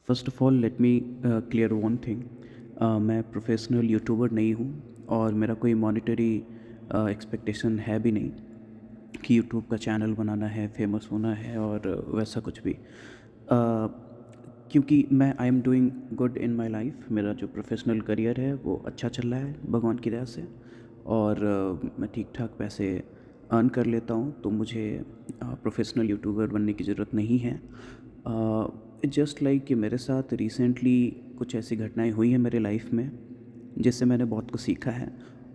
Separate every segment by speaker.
Speaker 1: First of all let me clear one thing. मैं professional YouTuber नहीं हूँ और मेरा कोई मॉनेटरी एक्सपेक्टेशन है भी नहीं कि यूट्यूब का चैनल बनाना है, फ़ेमस होना है और वैसा कुछ भी। क्योंकि मैं I am doing good in my life. मेरा जो प्रोफ़ेशनल करियर है वो अच्छा चल रहा है भगवान की दया से और मैं ठीक-ठाक पैसे अर्न कर लेता हूँ, तो मुझे प्रोफ़ेशनल यूट्यूबर बनने की ज़रूरत नहीं है। जस्ट लाइक कि मेरे साथ रिसेंटली कुछ ऐसी घटनाएँ हुई हैं मेरे लाइफ़ में, जिससे मैंने बहुत कुछ सीखा है।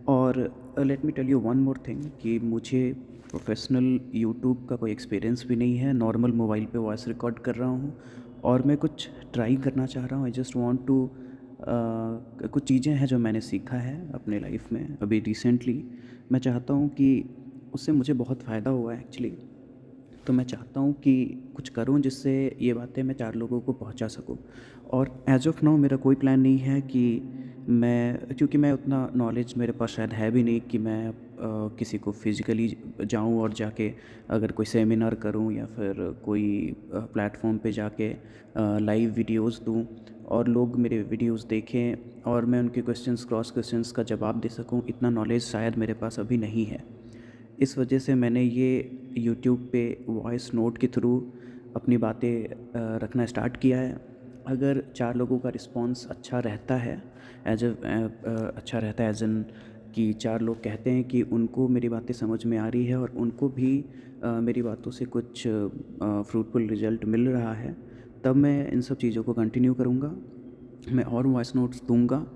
Speaker 1: और let me tell you one more thing कि मुझे प्रोफ़ेशनल यूट्यूब का कोई एक्सपीरियंस भी नहीं है। नॉर्मल मोबाइल पे वॉइस रिकॉर्ड कर रहा हूँ और मैं कुछ ट्राई करना चाह रहा हूँ। आई जस्ट वांट टू कुछ चीज़ें हैं जो मैंने सीखा है अपने लाइफ़ में अभी रिसेंटली। मैं चाहता हूँ कि उससे मुझे बहुत फ़ायदा हुआ है एक्चुअली। तो मैं चाहता हूँ कि कुछ करूँ जिससे ये बातें मैं 4 लोगों को पहुँचा सकूँ। और ऐज़ ऑफ़ नाउ मेरा कोई प्लान नहीं है कि क्योंकि मैं उतना नॉलेज मेरे पास शायद है भी नहीं कि मैं किसी को फ़िज़िकली जाऊँ और जाके अगर कोई सेमिनार करूँ या फिर कोई प्लेटफ़ॉर्म पे जाके लाइव वीडियोज़ दूँ और लोग मेरे वीडियोज़ देखें और मैं उनके क्वेश्चंस क्रॉस क्वेश्चंस का जवाब दे सकूँ, इतना नॉलेज शायद मेरे पास अभी नहीं है। इस वजह से मैंने ये यूट्यूब पे वॉइस नोट के थ्रू अपनी बातें रखना स्टार्ट किया है। अगर 4 लोगों का रिस्पॉन्स अच्छा रहता है, अच्छा रहता है एज़ इन कि 4 लोग कहते हैं कि उनको मेरी बातें समझ में आ रही है और उनको भी मेरी बातों से कुछ फ्रूटफुल रिज़ल्ट मिल रहा है, तब मैं इन सब चीज़ों को कंटिन्यू करूँगा। मैं और वॉइस नोट्स दूँगा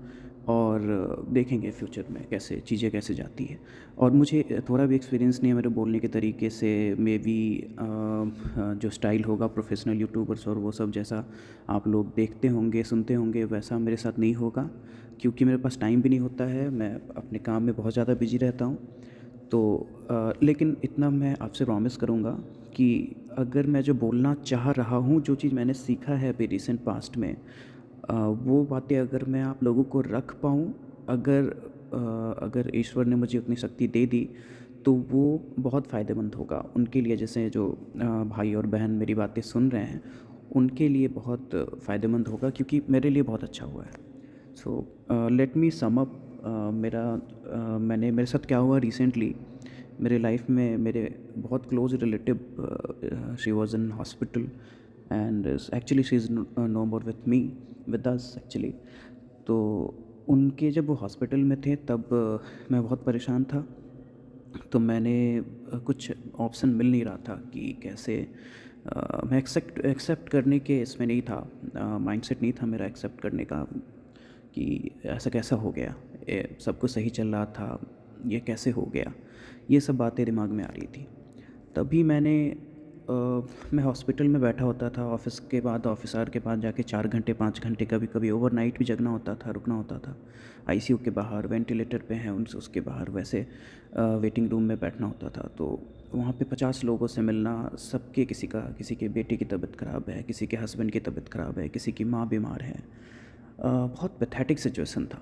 Speaker 1: और देखेंगे फ्यूचर में कैसे चीज़ें कैसे जाती है। और मुझे थोड़ा भी एक्सपीरियंस नहीं है मेरे बोलने के तरीके से। मे बी जो स्टाइल होगा प्रोफेशनल यूट्यूबर्स और वो सब जैसा आप लोग देखते होंगे सुनते होंगे वैसा मेरे साथ नहीं होगा, क्योंकि मेरे पास टाइम भी नहीं होता है। मैं अपने काम में बहुत ज़्यादा बिजी रहता हूँ। तो लेकिन इतना मैं आपसे प्रॉमिस करूँगा कि अगर मैं जो बोलना चाह रहा हूँ, जो चीज़ मैंने सीखा है अभी रिसेंट पास्ट में, वो बातें अगर मैं आप लोगों को रख पाऊँ, अगर ईश्वर ने मुझे उतनी शक्ति दे दी, तो वो बहुत फ़ायदेमंद होगा उनके लिए। जैसे जो भाई और बहन मेरी बातें सुन रहे हैं, उनके लिए बहुत फ़ायदेमंद होगा क्योंकि मेरे लिए बहुत अच्छा हुआ है। So let me sum up. मैंने मेरे साथ क्या हुआ रिसेंटली, मेरे लाइफ में मेरे बहुत close relative she was in hospital and actually she is no more with me, with us actually. तो उनके जब वो हॉस्पिटल में थे तब मैं बहुत परेशान था। तो मैंने कुछ ऑप्शन मिल नहीं रहा था कि कैसे मैं एक्सेप्ट करने के इसमें नहीं था। माइंडसेट नहीं था मेरा एक्सेप्ट करने का कि ऐसा कैसा हो गया, सब कुछ सही चल रहा था, ये कैसे हो गया, ये सब बातें दिमाग में आ रही थी। तभी मैं हॉस्पिटल में बैठा होता था, ऑफ़िस के बाद ऑफ़िस आवर के बाद जाके 4 घंटे 5 घंटे कभी-कभी ओवरनाइट भी जगना होता था, रुकना होता था। आईसीयू के बाहर वेंटिलेटर पे हैं उनस उसके बाहर वैसे वेटिंग रूम में बैठना होता था। तो वहाँ पे 50 लोगों से मिलना, सबके किसी के बेटे की तबीयत ख़राब है, किसी के हस्बैंड की तबीयत ख़राब है, किसी की माँ बीमार है। बहुत पैथेटिक सिचुएशन था।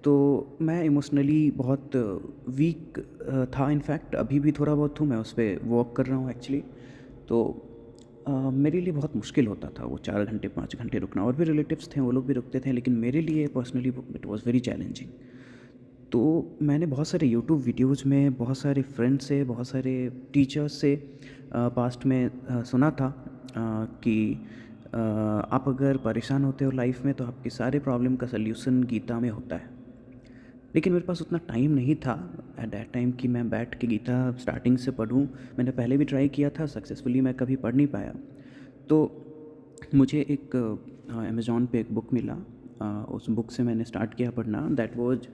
Speaker 1: तो मैं इमोशनली बहुत वीक था। इनफैक्ट अभी भी थोड़ा बहुत हूँ, मैं उस पे वर्क कर रहा हूँ एक्चुअली। तो मेरे लिए बहुत मुश्किल होता था वो 4 घंटे 5 घंटे रुकना। और भी रिलेटिव्स थे, वो लोग भी रुकते थे, लेकिन मेरे लिए personally it was very challenging. तो मैंने बहुत सारे यूट्यूब वीडियोज़ में, बहुत सारे फ्रेंड से, बहुत सारे टीचर्स से पास्ट में सुना था कि आप अगर परेशान होते हो लाइफ में तो आपके सारे प्रॉब्लम का सल्यूशन गीता में होता है। लेकिन मेरे पास उतना टाइम नहीं था एट दैट टाइम कि मैं बैठ के गीता स्टार्टिंग से पढूँ। मैंने पहले भी ट्राई किया था, सक्सेसफुली मैं कभी पढ़ नहीं पाया। तो मुझे एक अमेज़न पे एक बुक मिला। उस बुक से मैंने स्टार्ट किया पढ़ना। That was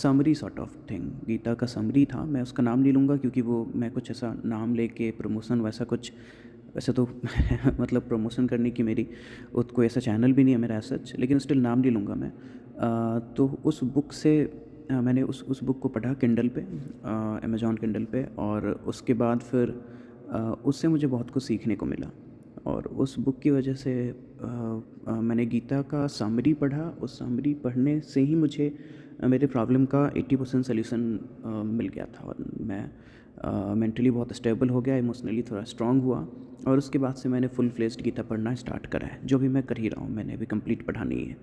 Speaker 1: summary sort of thing, Gita का समरी था। मैं उसका नाम नहीं लूँगा क्योंकि वो मैं कुछ ऐसा नाम लेके प्रमोशन वैसा कुछ, वैसे तो मतलब प्रमोशन करने की मेरी कोई ऐसा चैनल भी नहीं है मेरा एज़ सच, लेकिन स्टिल नाम नहीं लूँगा मैं। तो उस बुक से मैंने उस बुक को पढ़ा किंडल पे, अमेज़न किंडल पे। और उसके बाद फिर उससे मुझे बहुत कुछ सीखने को मिला। और उस बुक की वजह से मैंने गीता का समरी पढ़ा। उस समरी पढ़ने से ही मुझे मेरे प्रॉब्लम का 80% सॉल्यूशन मिल गया था। और मैं मेंटली बहुत स्टेबल हो गया, इमोशनली थोड़ा स्ट्रांग हुआ, और उसके बाद से मैंने फुल फ्लेज्ड गीता पढ़ना स्टार्ट करा है, जो भी मैं कर ही रहा हूँ, मैंने अभी कंप्लीट पढ़ा नहीं है।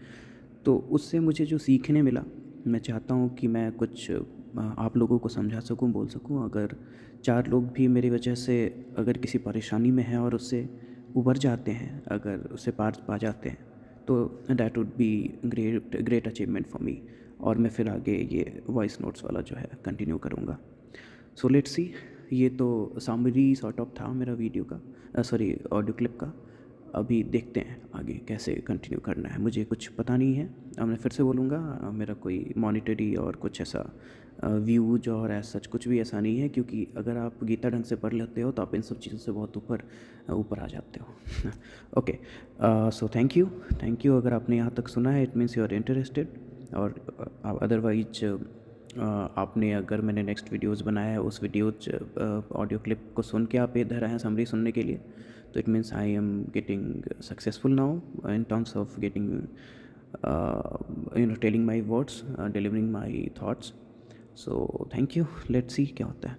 Speaker 1: तो उससे मुझे जो सीखने मिला, मैं चाहता हूँ कि मैं कुछ आप लोगों को समझा सकूँ, बोल सकूँ। अगर 4 लोग भी मेरी वजह से अगर किसी परेशानी में हैं और उससे उभर जाते हैं, अगर उससे पार पा जाते हैं, तो that would be great great achievement for me. और मैं फिर आगे ये वॉइस नोट्स वाला जो है कंटिन्यू करूँगा। So let's see. ये तो समरी सॉर्ट ऑफ था मेरा वीडियो का, सॉरी ऑडियो क्लिप का। अभी देखते हैं आगे कैसे कंटिन्यू करना है, मुझे कुछ पता नहीं है। अब मैं फिर से बोलूँगा, मेरा कोई मॉनिटरी और कुछ ऐसा व्यूज और ऐसा सच कुछ भी ऐसा नहीं है, क्योंकि अगर आप गीता ढंग से पढ़ लेते हो तो आप इन सब चीज़ों से बहुत ऊपर ऊपर आ जाते हो। ओके, सो थैंक यू अगर आपने यहाँ तक सुना है, it means you are interested. और अदरवाइज आपने अगर मैंने नेक्स्ट वीडियोस बनाया है उस वीडियोज ऑडियो क्लिप को सुन के आप इधर आए हैं समरी सुनने के लिए, तो it means I am getting successful now in terms of getting telling my words, delivering my thoughts. So thank you, let's see क्या होता है।